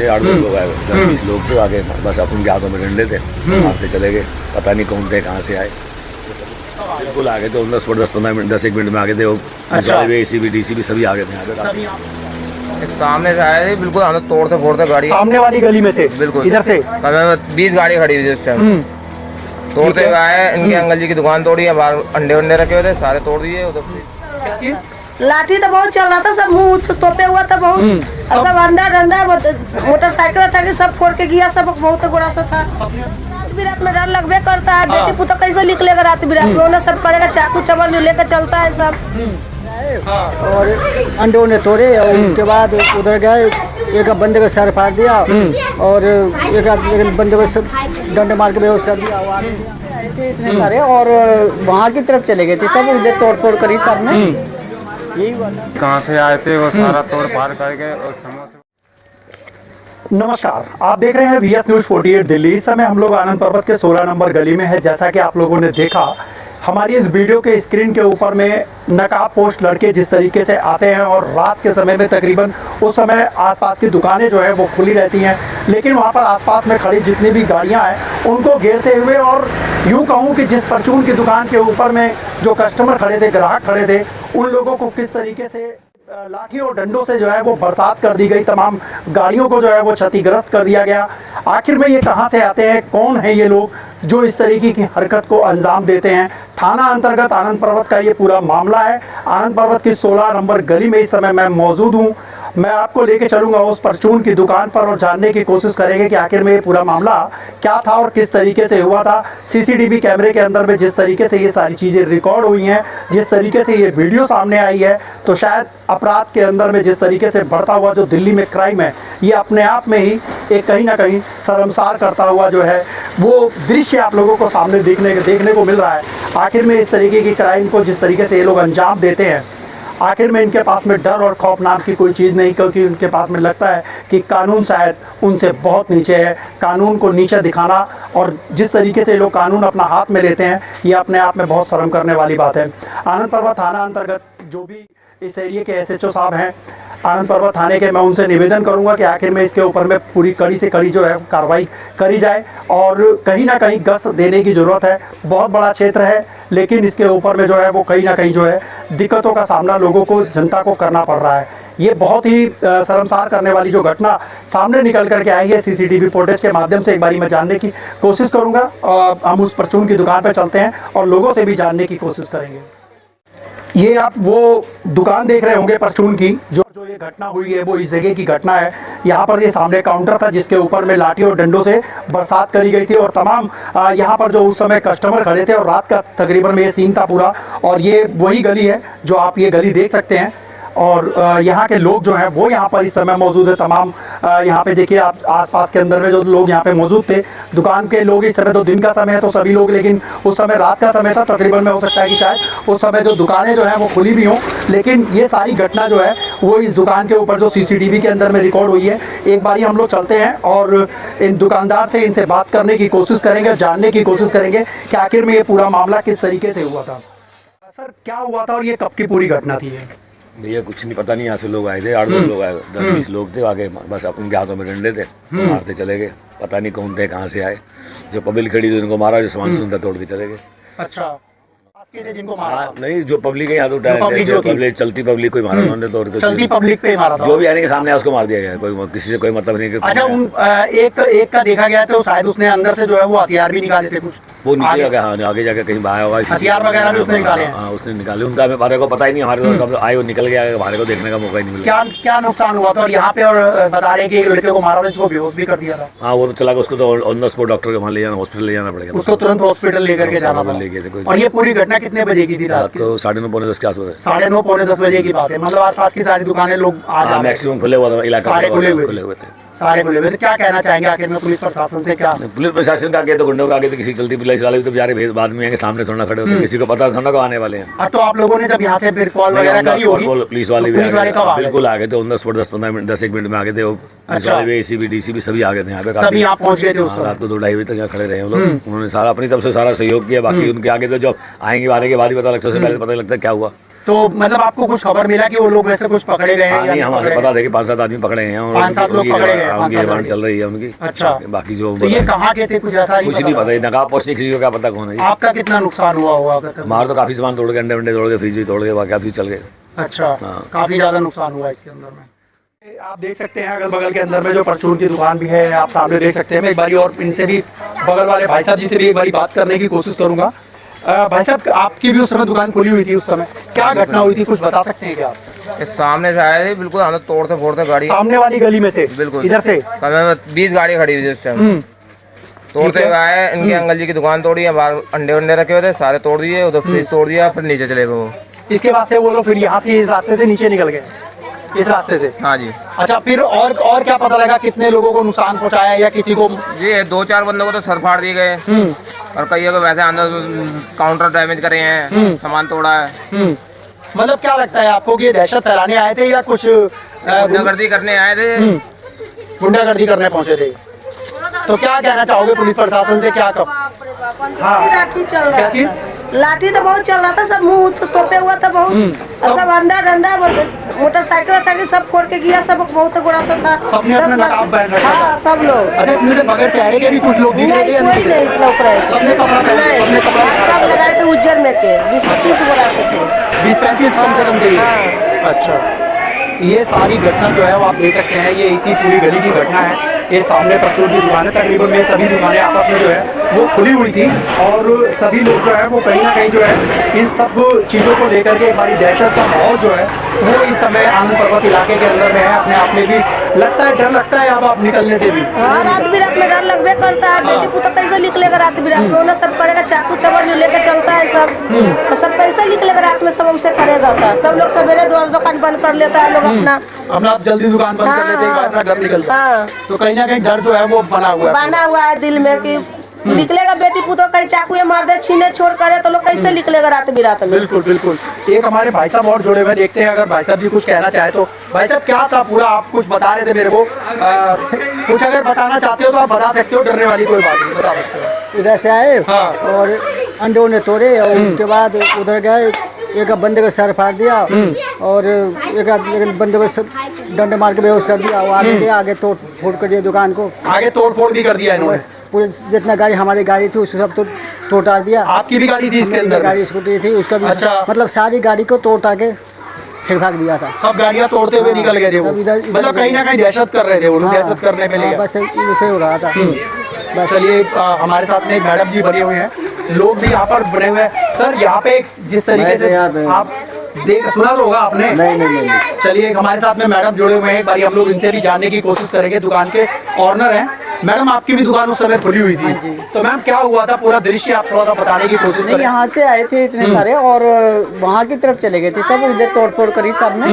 थे, 8-10 लोग आए, 10-20 लोग थे आगे, बस उनके हाथों में डंडे थे, मारते चले गए, पता नहीं कौन थे, कहाँ से आए, बिल्कुल आ गए थे 10-15 मिनट, 10-1 मिनट में आ गए थे वो। ACB DCB सभी आ गए थे यहाँ पे। सामने से आए थे, बिल्कुल हम तोड़ते फोड़ते गाड़ी, सामने वाली गली में से, बिल्कुल इधर से 20 गाड़ी खड़ी हुई थी उस टाइम। तोड़ते हुए आए, इनके अंकल जी की दुकान तोड़ी है, बाहर अंडे वंडे रखे हुए थे, सारे तोड़ दिए उधर। लाठी तो बहुत चल रहा था, सब मुंह तोपे हुआ था बहुत, सब अंडा डंडा मोटरसाइकिल उठा के सब फोड़ के गया, सब बहुत गोड़ा सा था। रात बिरात में डर लगबे करता है, बेटी पुतो कैसे निकलेगा रात बिरात, रोना सब करेगा, चाकू चबल लेकर चलता है सब। और अंडों ने तोड़े और उसके बाद उधर गए, एक बंदे को सर फाड़ दिया और एक बंदे को डंडे मार के बेहोश कर दिया। इतने सारे और वहाँ की तरफ चले गए थे सब, इधर तोड़ फोड़ करी सब ने, यही हुआ था। कहाँ से आए थे वो सारा तोड़ फाड़ करके और समोसे। नमस्कार, आप देख रहे हैं VS News 48 दिल्ली। इस समय हम लोग आनंद पर्वत के 16 नंबर गली में है। जैसा कि आप लोगों ने देखा हमारी इस वीडियो के स्क्रीन के ऊपर में नकाब पोस्ट लड़के जिस तरीके से आते हैं और रात के समय में तकरीबन उस समय आसपास की दुकानें जो है वो खुली रहती हैं, लेकिन वहाँ पर आसपास में खड़ी जितनी भी गाड़ियाँ हैं उनको घेरते हुए, और यूँ कहूँ कि जिस परचून की दुकान के ऊपर में जो कस्टमर खड़े थे, ग्राहक खड़े थे, उन लोगों को किस तरीके से लाठी और डंडों से जो है वो बरसात कर दी गई, तमाम गाड़ियों को जो है वो क्षतिग्रस्त कर दिया गया। आखिर में ये कहां से आते हैं, कौन है ये लोग जो इस तरीके की हरकत को अंजाम देते हैं? थाना अंतर्गत आनंद पर्वत का ये पूरा मामला है। आनंद पर्वत की 16 नंबर गली में इस समय मैं मौजूद हूँ। मैं आपको लेके चलूंगा उस परचून की दुकान पर और जानने की कोशिश करेंगे कि आखिर में ये पूरा मामला क्या था और किस तरीके से हुआ था। CCTV कैमरे के अंदर में जिस तरीके से ये सारी चीज़ें रिकॉर्ड हुई हैं, जिस तरीके से ये वीडियो सामने आई है, तो शायद अपराध के अंदर में जिस तरीके से बढ़ता हुआ जो दिल्ली में क्राइम है, ये अपने आप में ही एक कहीं ना कहीं शर्मसार करता हुआ जो है वो दृश्य आप लोगों को सामने देखने को मिल रहा है। आखिर में इस तरीके की क्राइम को जिस तरीके से ये लोग अंजाम देते हैं, आखिर में इनके पास में डर और खौफ नाम की कोई चीज़ नहीं, क्योंकि उनके पास में लगता है कि कानून शायद उनसे बहुत नीचे है। कानून को नीचे दिखाना और जिस तरीके से लोग कानून अपना हाथ में लेते हैं, ये अपने आप में बहुत शर्म करने वाली बात है। आनंद पर्वत थाना अंतर्गत जो भी इस एरिया के SHO साहब हैं आनंद पर्वत थाने के, मैं उनसे निवेदन करूंगा कि आखिर में इसके ऊपर में पूरी कड़ी से कड़ी जो है कार्रवाई करी जाए और कहीं ना कहीं गश्त देने की ज़रूरत है। बहुत बड़ा क्षेत्र है, लेकिन इसके ऊपर में जो है वो कहीं ना कहीं जो है दिक्कतों का सामना लोगों को, जनता को करना पड़ रहा है। ये बहुत ही शर्मसार करने वाली जो घटना सामने निकल करके आई है, CCTV फुटेज के माध्यम से एक बारी मैं जानने की कोशिश करूँगा। हम उस परचून की दुकान पर चलते हैं और लोगों से भी जानने की कोशिश करेंगे। ये आप वो दुकान देख रहे होंगे परचून की, जो ये घटना हुई है वो इस जगह की घटना है। यहाँ पर ये सामने काउंटर था जिसके ऊपर में लाठी और डंडों से बरसात करी गई थी और तमाम यहाँ पर जो उस समय कस्टमर खड़े थे, और रात का तकरीबन में ये सीन था पूरा। और ये वही गली है जो आप ये गली देख सकते हैं, और यहाँ के लोग जो हैं वो यहाँ पर इस समय मौजूद है। तमाम यहाँ पे देखिए आप आसपास के अंदर में जो लोग यहाँ पे मौजूद थे, दुकान के लोग, इस समय तो दिन का समय है तो सभी लोग, लेकिन उस समय रात का समय था, तकरीबन में हो सकता है कि शायद उस समय जो दुकानें जो हैं वो खुली भी हों। लेकिन ये सारी घटना जो है वो इस दुकान के ऊपर जो CCTV के अंदर में रिकॉर्ड हुई है। एक बारी हम लोग चलते हैं और इन दुकानदार से, इनसे बात करने की कोशिश करेंगे, जानने की कोशिश करेंगे कि आखिर में ये पूरा मामला किस तरीके से हुआ था। सर क्या हुआ था और ये कब की पूरी घटना थी? भैया कुछ नहीं, पता नहीं, यहाँ से लोग आए थे, 8-10 लोग आए, 10-20 लोग थे आगे, बस उनके हाथों में डंडे थे, मारते चले गए, पता नहीं कौन थे, कहाँ से आए। जो पब्लिक खड़ी थी उनको मारा, जो सामान सुनता तोड़ के चले गए। अच्छा, जिनको मारा नहीं, जो पब्लिक है यहाँ तो पब्लिक, चलती पब्लिक कोई मारा उन्होंने, तो चलती पब्लिक पे मारा था। जो भी आने के सामने उसको मार दिया गया, कोई किसी से कोई मतलब नहीं। अच्छा, एक का देखा गया तो शायद उसने अंदर से जो है वो हथियार भी निकाले थे कुछ, वो नीचे आगे जाके कहीं आया होगा, हथियार वगैरह भी उसने निकाले। हाँ, उसने निकाले, उनका हमारे को पता ही नहीं, हमारे तो आए वो निकल गया, हमारे को देखने का मौका ही नहीं मिला। क्या नुकसान हुआ था? और यहाँ पे और बता रहे हैं कि एक लड़के को मारा था जिसको बेहोश भी कर दिया था। हाँ, वो तो चला गया, उसको तो ऑन द स्पॉट डॉक्टर के वहाँ ले जाना, हॉस्पिटल ले जाना पड़ेगा, उसको तुरंत हॉस्पिटल लेकर के जाना था। ले गए थे। और ये पूरी घटना कितने बजे की थी? रात को 9:30-10 के आसपास। 9:30-10 बजे की बात है। मतलब आसपास की सारी दुकानें लोग आज मैक्सिमम खुले हुआ था, इलाका सारे खुले हुए थे, सारे खुले हुए। तो क्या कहना चाहेंगे आखिर में पुलिस प्रशासन से? क्या पुलिस प्रशासन का आगे तो गुंडों का आगे तो किसी चलती पुलिस वाले तो बेचारे भेद बाद में आएंगे, सामने थोड़ा खड़े होते, किसी को पता थोड़ा को आने वाले हैं। तो आप लोगों ने जब यहाँ से फिर कॉल वगैरह करी होगी, पुलिस वाले बिल्कुल आ गए थे, 10-15 मिनट 10-1 मिनट में आ गए थे वो। ACB DCB सभी आ गए थे यहाँ पे, सभी यहाँ पहुँच गए थे। रात को 2-2:30 बजे तक यहाँ खड़े रहे लोग। उन्होंने सारा अपनी तरफ से सारा सहयोग किया। बाकी उनके आगे तो जब आएंगे आने के बाद ही पता लगता है, पहले पता लगता है क्या हुआ। तो मतलब आपको कुछ खबर मिला कि वो लोग वैसे कुछ पकड़े गए हैं हाँ, या नहीं, हम पकड़े पता गए? देखे 5-7 आदमी पकड़े हैं और 5-7 लोग पकड़े गए हैं, उनकी 5-7 रिमांड चल रही है उनकी। अच्छा। बाकी जो तो ये कहाँ के थे कुछ ऐसा कुछ नहीं पता है, नकाब पोस्टिंग किसी को क्या पता कौन है ये। आपका कितना नुकसान हुआ होगा अभी तक? हमारे तो काफी सामान तोड़ के, अंडे वंडे तोड़ के, फ्रिज भी तोड़ के, बाकी काफी चल गए। अच्छा, हाँ। काफी ज्यादा नुकसान हुआ इसके अंदर में। आप देख सकते हैं अगल बगल के अंदर में जो परचून की दुकान भी है, आप सामने देख सकते हैं। मैं एक बारी और इनसे भी, बगल वाले भाई साहब जी से भी एक बारी बात करने की कोशिश करूंगा। भाई साहब, आपकी भी उस समय दुकान खुली हुई थी, उस समय क्या घटना हुई थी, कुछ बता सकते हैं क्या आप? ये सामने से आए थे, बिल्कुल हम तो तोड़ते फोड़ते गाड़ी, सामने वाली गली में से? बिल्कुल इधर से? 20 गाड़ी खड़ी हुई थी उस टाइम। तोड़ते हुए आए, इनके अंकल जी की दुकान तोड़ी है, बाहर अंडे वंडे रखे हुए थे, सारे तोड़ दिए, उधर फ्रिज तोड़ दिया, फिर नीचे चले गए वो। इसके बाद से वो लोग फिर यहाँ से इस रास्ते से नीचे निकल गए, इस रास्ते से? हाँ जी। अच्छा, फिर और क्या पता लगा, कितने लोगों को नुकसान पहुंचाया या किसी को? ये 2-4 बंदों को तो सर फाड़ दिए गए और कई को वैसे अंदर काउंटर डैमेज करे हैं, सामान तोड़ा है। मतलब क्या लगता है आपको कि ये दहशत फैलाने आए थे या कुछ गुंडागर्दी करने आए थे? गुंडागर्दी करने पहुंचे थे? तो क्या कहना चाहोगे पुलिस प्रशासन से, क्या कब? हाँ। लाठी चल क्या रहा चीज? था, लाठी तो बहुत चल रहा था, सब मुंह तोपे हुआ था बहुत, और सब अंडा डंडा मोटरसाइकिल था कि सब फोड़ के गया, सब बहुत गोरा सा था। सबने अपना नकाब पहन रखा था? हाँ, सब लोग। अच्छा, इसमें से बगैर चेहरे के भी कुछ लोग दिख रहे थे या कोई नहीं लौक रहे थे। सबने कपड़ा पहना, नहीं, सबने कपड़ा पहना। सब लगाए थे उज्जर में के 20-25 गोरा से थे। 20-35 कम से कम थे। अच्छा, ये सारी घटना जो है वो आप देख सकते हैं, ये इसी पूरी गली की घटना है। ये सामने परचून की दुकान है, तकरीबन ये सभी दुकानें आपस में जो है वो खुली हुई थी और सभी लोग जो है वो कहीं ना कहीं जो है इन सब चीज़ों को लेकर के एक बारी दहशत का माहौल जो है वो इस समय आनंद पर्वत इलाके के अंदर में है। अपने आप में भी लगता है, डर लगता है अब आप निकलने से भी। हाँ, रात बिरात में डर लगबे करता है। बेटी पुता कैसे निकलेगा रात बिरात में? उन्हें सब करेगा, चाकू चबर जो लेके चलता है सब, और सब कैसे निकलेगा रात में? सब हमसे करेगा था। सब लोग सवेरे दुकान बंद कर लेता है लोग अपना जल्दी दुकान बंद कर देते हैं, एक बार घर निकलता है। हाँ, तो कहीं ना कहीं डर जो है वो बना हुआ है, बना हुआ है दिल में कि निकलेगा बेटी पुतो कहीं चाकू या मार दे, छीने छोड़ करे तो लोग कैसे निकलेगा रात बिरात में? बिल्कुल बिल्कुल। एक हमारे भाई साहब और जुड़े हुए, देखते हैं अगर भाई साहब भी कुछ कहना चाहे तो। भाई साहब, क्या था पूरा, आप कुछ बता रहे थे मेरे को, कुछ अगर बताना चाहते हो तो आप बता सकते हो, डरने वाली कोई बात नहीं, बता सकते हो। इधर से आए हाँ। और अंडे उन्हें तोड़े और उसके बाद उधर गए, एक बंदे को सर फाड़ दिया और एक बंदे को डंडे मार के बेहोश कर दिया। वो आगे गया, आगे तोड़ फोड़ कर दिया दुकान को, आगे तोड़ फोड़ भी कर दिया इन्होंने? बस पूरे जितना गाड़ी हमारी गाड़ी थी उसको सब तोड़ ताड़ दिया। आपकी भी गाड़ी थी इसके हमारी अंदर? गाड़ी स्कूटी थी उसका भी। अच्छा। मतलब सारी गाड़ी को तोड़ ताड़ के फिर भाग दिया था। सब गाड़ियां तोड़ते हुए निकल गए थे वो? अब इधर मतलब कहीं ना कहीं दहशत कर रहे थे वो लोग, हाँ, दहशत करने में ले बस ऐसे हो रहा था। बस चलिए, हमारे साथ में एक मैडम जी बने हुए हैं, लोग भी यहाँ पर बने हुए हैं। सर, यहाँ पे एक जिस तरीके से आप देख सुना तो होगा आपने? नहीं। चलिए, हमारे साथ में मैडम जुड़े हुए हैं, एक बारी हम लोग इनसे भी जानने की कोशिश करेंगे। दुकान के ऑनर हैं मैडम, आपकी भी दुकान उस समय खुली हुई थी, तो मैम क्या हुआ था, पूरा दृश्य आप थोड़ा सा बताने की कोशिश करें। यहाँ से आए थे इतने सारे और वहाँ की तरफ चले गए थे सब, इधर तोड़ फोड़ करी सब ने,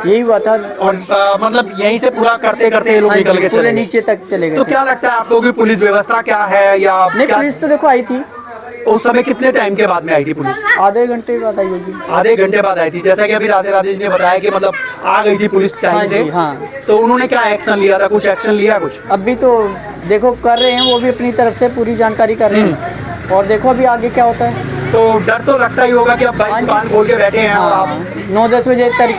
यही हुआ था। और मतलब यहीं से पूरा करते करते ये लोग निकल के पूरे चले गए। नीचे तक चले गए तो थे। क्या लगता है आप लोगों की पुलिस व्यवस्था क्या है, या नहीं, क्या- पुलिस तो देखो आई थी, उस समय कितने टाइम के बाद में आई थी पुलिस? आधे घंटे बाद आई होगी। आधे घंटे बाद आई थी, जैसा कि अभी राधे राधेश ने बताया कि मतलब आ गई थी पुलिस टाइम हाँ से। जी, हाँ। तो उन्होंने क्या एक्शन लिया था, कुछ एक्शन लिया कुछ? अभी तो देखो कर रहे हैं वो भी अपनी तरफ से पूरी जानकारी कर रहे हैं, और देखो अभी आगे क्या होता है। तो डर तो लगता ही होगा कि अब भाई दुकान खोल के बैठे हैं और आप 9-10 बजे तक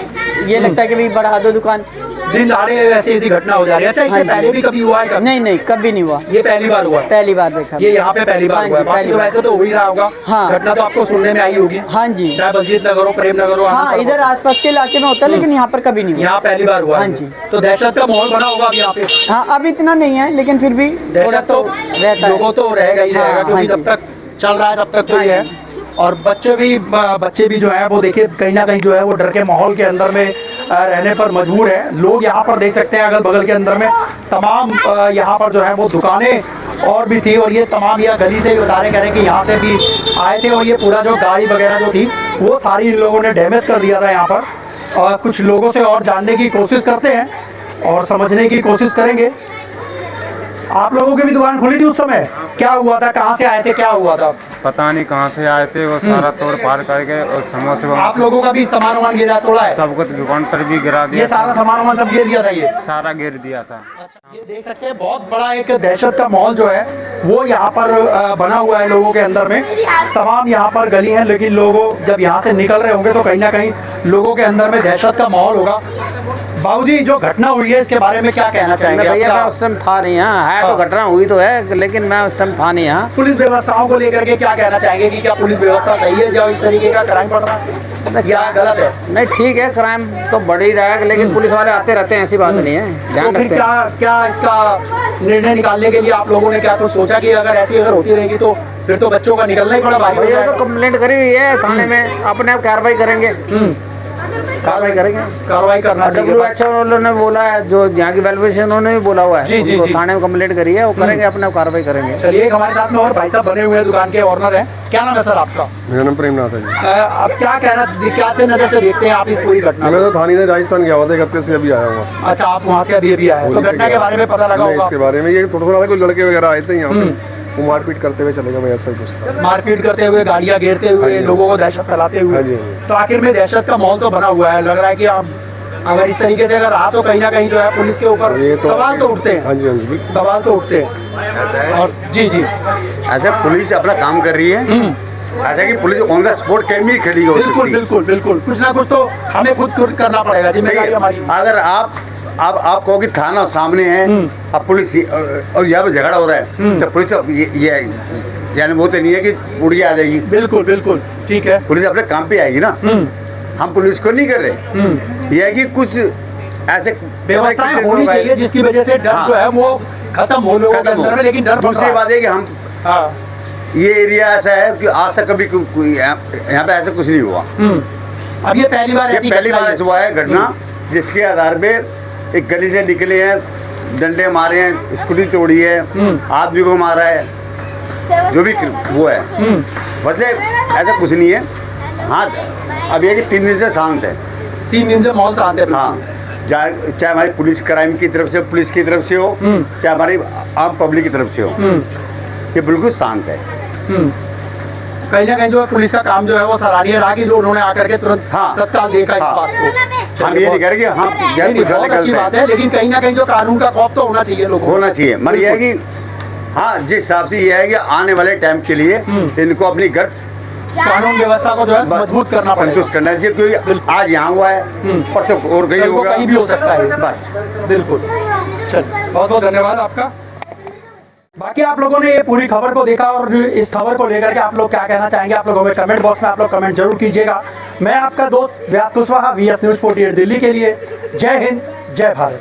ये लगता है कि भाई बढ़ा दो दुकान। दिन दहाड़े ऐसी घटना हो जा रही है। अच्छा, इससे हाँ जी। पहले भी कभी हुआ है कभी? नहीं, कभी नहीं हुआ, ये पहली बार हुआ है? पहली बार देखा। ये यहाँ पे पहली बार हाँ हुआ है, जी, बाकी पहली तो बार। वैसे तो हो ही रहा होगा। हाँ। घटना तो आपको सुनने में आई होगी, हाँ जी, चाहे बलजीत नगर हो, प्रेम नगर हो, हाँ, आनंद इधर आसपास के इलाके में होता है, लेकिन यहाँ पर कभी नहीं हुआ। यहाँ पहली बार हुआ है। हाँ जी। तो दहशत का माहौल बना होगा अब यहाँ पे? हाँ, अब इतना नहीं है, लेकिन फिर भी थोड़ा दहशत तो रहता लोगों है। तो रहेगा ही रहेगा, हाँ, क्योंकि हाँ जब जी। तक चल रहा है तब तक तो ये है। और बच्चे भी जो है वो देखिए कहीं ना कहीं जो है वो डर के माहौल के अंदर में रहने पर मजबूर है। लोग यहाँ पर देख सकते हैं अगल बगल के अंदर में तमाम यहाँ पर जो है वो दुकानें और भी थी, और ये तमाम यह गली से भी बता रहे, कह रहे हैं कि यहाँ से भी आए थे, और ये पूरा जो गाड़ी वगैरह जो थी वो सारी इन लोगों ने डैमेज कर दिया था यहाँ पर। और कुछ लोगों से और जानने की कोशिश करते हैं और समझने की कोशिश करेंगे। आप लोगों की भी दुकान खुली थी उस समय? क्या हुआ था, कहाँ से आए थे, क्या हुआ था? पता नहीं कहाँ से आए थे, वो सारा तोड़ पार करके और समोसे आप लोगों का भी सामान वामान गिरा तोड़ा है? सब कुछ दुकान पर भी गिरा दिया। ये सारा सामान वामान सब गिर दिया था ये? सारा गिर दिया था। ये देख सकते हैं बहुत बड़ा एक दहशत का माहौल जो है वो यहाँ पर बना हुआ है लोगों के अंदर में। तमाम यहाँ पर गली हैं, लेकिन लोगों जब यहाँ से निकल रहे होंगे तो कहीं ना कहीं लोगों के अंदर में दहशत का माहौल होगा। बाबूजी, जो घटना हुई है इसके बारे में क्या कहना चाहेंगे? भैया मैं उस टाइम था नहीं यहाँ, है तो घटना हुई तो है, लेकिन मैं उस टाइम था नहीं यहाँ। पुलिस व्यवस्थाओं को लेकर के क्या कहना चाहेंगे कि क्या पुलिस व्यवस्था सही है जो इस तरीके का क्राइम बढ़ रहा है या गलत है? नहीं ठीक है, क्राइम तो बढ़ ही रहा है, लेकिन पुलिस वाले आते रहते हैं, ऐसी बात नहीं है, ध्यान तो फिर रखते हैं। क्या इसका निर्णय निकालने के लिए आप लोगों ने क्या कुछ सोचा कि अगर ऐसी अगर होती रहेगी तो फिर तो बच्चों का निकलना ही बड़ा भारी हो भैया जाएगा? तो कंप्लेंट करी हुई है थाने में, अपने आप कार्रवाई करेंगे, कार्रवाई करेंगे, कार्रवाई करना चाहिए। WHO उन्होंने बोला है, जो यहाँ की वेलफेयर उन्होंने भी बोला हुआ है, उनको थाने में कंप्लेंट करी है, वो करेंगे, अपने आप कार्रवाई करेंगे। चलिए, एक हमारे साथ में और भाई साहब बने हुए हैं, दुकान के ऑनर हैं। क्या नाम है सर आपका? मेरा नाम प्रेमनाथ है जी। आप क्या कहना, क्या से नजर से देखते हैं आप इस पूरी घटना मैं को? तो थाने से राजस्थान गया हुआ था, एक हफ्ते से अभी आया हूँ आपसे। अच्छा, आप वहाँ से अभी आए हैं, तो घटना के बारे में पता लगा होगा? इसके बारे में ये थोड़ा थोड़ा कुछ लड़के वगैरह आए थे यहाँ पे, वो मारपीट करते हुए चले गए, मैं ऐसा ही कुछ था। मारपीट करते हुए, गाड़ियाँ घेरते हुए, लोगों को दहशत फैलाते हुए। हाँ जी, हाँ जी। तो आखिर में दहशत का माहौल तो बना हुआ है, लग रहा है कि आप अगर इस तरीके से अगर रहा तो कहीं ना कहीं जो है पुलिस के ऊपर सवाल तो उठते हैं। हाँ जी, हाँ जी, बिल्कुल सवाल तो उठते हैं। और जी जी, ऐसा पुलिस अपना काम कर रही है, ऐसा कि पुलिस ऑन द स्पॉट कहीं भी खड़ी हो बिल्कुल सकती है। बिल्कुल बिल्कुल, कुछ ना कुछ तो हमें खुद करना पड़ेगा, सही जिम्मेदारी है। हमारी। अगर आप कहो कि थाना सामने है, अब पुलिस और यहाँ पे झगड़ा हो रहा है, तो पुलिस अब ये यानी वो तो नहीं है कि उड़िया आ जाएगी। बिल्कुल बिल्कुल, ठीक है। पुलिस अपने काम पे आएगी ना, हम पुलिस को नहीं कर रहे। यह है कि कुछ ऐसे व्यवस्थाएं होनी चाहिए जिसकी वजह से डर जो है वो खत्म हो लोगों के अंदर में, लेकिन डर दूसरी बात है कि हम हाँ, ये एरिया ऐसा है कि आज तक कभी यहाँ पे ऐसा कुछ नहीं हुआ। अब ये पहली बार ऐसी पहली घटना बार है। ऐसा हुआ है घटना, जिसके आधार पे एक गली से निकले हैं, डंडे मारे हैं, स्कूटी तोड़ी है, आदमी को मारा है, जो भी वो है, मतलब ऐसा कुछ नहीं है। हाँ, अब ये कि 3 दिन से शांत है, 3 दिन से माहौल शांत है। हाँ, चाहे हमारी पुलिस क्राइम की तरफ से, पुलिस की तरफ से हो, चाहे हमारी आम पब्लिक की तरफ से हो, ये बिल्कुल शांत है। कहीं ना कहीं जो है पुलिस का काम जो है वो सराहनीय रहा कि जो उन्होंने आकर के तुरंत तत्काल देखा इस बात को। हम ये नहीं कह रहे कि हम नहीं, कुछ बहुत अच्छी बात है, लेकिन कहीं ना कहीं जो कानून का खौफ तो होना चाहिए लोगों को। होना चाहिए, मगर यह है कि हाँ, जिस हिसाब से ये है कि आने वाले टाइम के लिए इनको अपनी गर्ज कानून व्यवस्था को जो है मजबूत करना पड़ेगा, संतुष्ट करना चाहिए, क्योंकि आज यहाँ हुआ है, परसों और कहीं होगा, कहीं भी हो सकता है। बस बिल्कुल। चल, बहुत बहुत धन्यवाद आपका। बाकी आप लोगों ने ये पूरी खबर को देखा, और इस खबर को लेकर के आप लोग क्या कहना चाहेंगे, आप लोगों में कमेंट बॉक्स में आप लोग कमेंट जरूर कीजिएगा। मैं आपका दोस्त व्यास कुशवाहा, VS News 48 दिल्ली के लिए। जय हिंद, जय भारत।